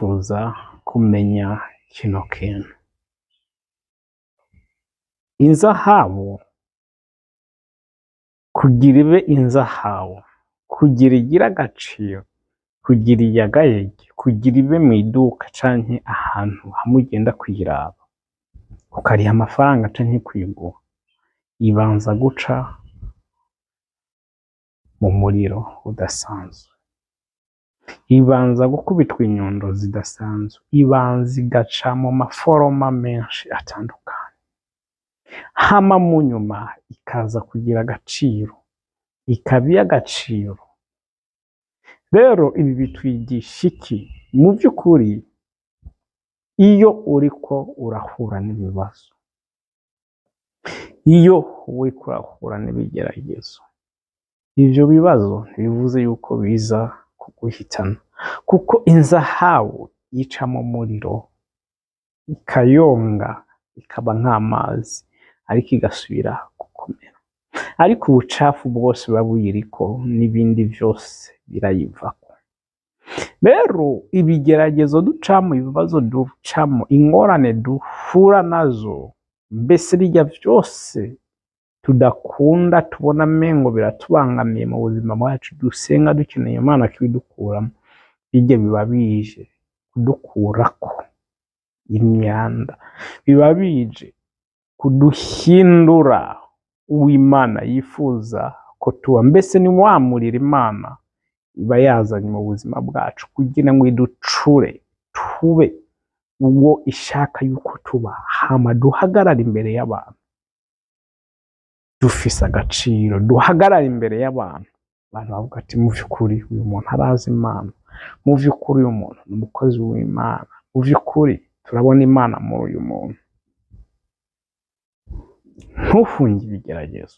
ndifuza kumenya kino kintu. Inzahabu kugira ibe inzahabu, kugira igira agaciro, kugira iyagayege, kugira ibe mu iduka canke ahantu hamwe ugenda kuyiraba ukariha amafaranga canke kuyigura, ibanza guca mu muriro udasanzwe, ibanza gukubitwa inyundo zidasanzwe, ibanza igaca mu maforoma menshi atandukanye, hama mu nyuma ikaza kugira agaciro, ikaba iy'agaciro. Rero ibi bitwigisha iki? Mu by'ukuri iyo uriko urahura n'ibibazo, iyo uriko urahura n'ibigeragezo, ivyo bibazo ntibivuze yuko biza kuguhitana, kuko inzahabu yica mu muriro ikayonga ikaba nk'amazi ariko igasubira gukomera, ariko ubucafu bwose buba buyiriko n'ibindi vyose birayivako. Rero ibigeragezo ducamo, ibibazo ducamo, ingorane duhura nazo, mbese birya vyose tudakunda tubona mengo biratubangamiye mu buzima bwacu, dusenga dukeneye Imana kibidukuramo, birya biba bije kudukurako imyanda, biba bije kuduhindura uw'Imana yifuza ko tuba, mbese ni wa muriro Imana iba yazanye mu buzima bwacu kugira ngo iducure tube uwo ishaka yuko tuba, hama duhagarara imbere y'abantu dufise agaciro, duhagarara imbere y'abantu, abantu bavuga ati mu vy'ukuri uyu muntu arazi Imana, mu vy'ukuri uyu muntu ni umukozi w'Imana, mu vy'ukuri turabona Imana muri uyu muntu. Ntuhunge ibigeragezo,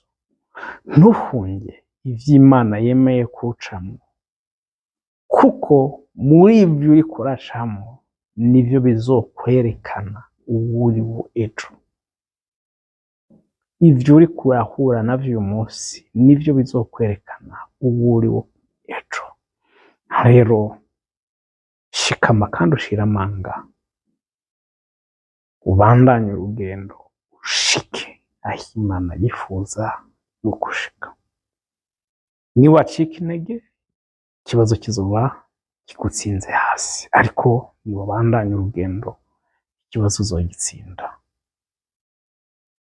ntuhunge ivy'Imana yemeye kucamwo, kuko muri ivyo uriko uracamwo nivyo bizokwerekana uwo uriwe ejo. Ivyo uriko urahura navyo uyu munsi nivyo bizokwerekana uwo uriwe ejo. Rero shikama kandi ushire amanga, ubandanye urugendo ushike aho Imana yifuza yuko ushika. Niwacika intege ikibazo kizoba kigutsinze hasi, ariko niwabandanya urugendo ikibazo uzogitsinda.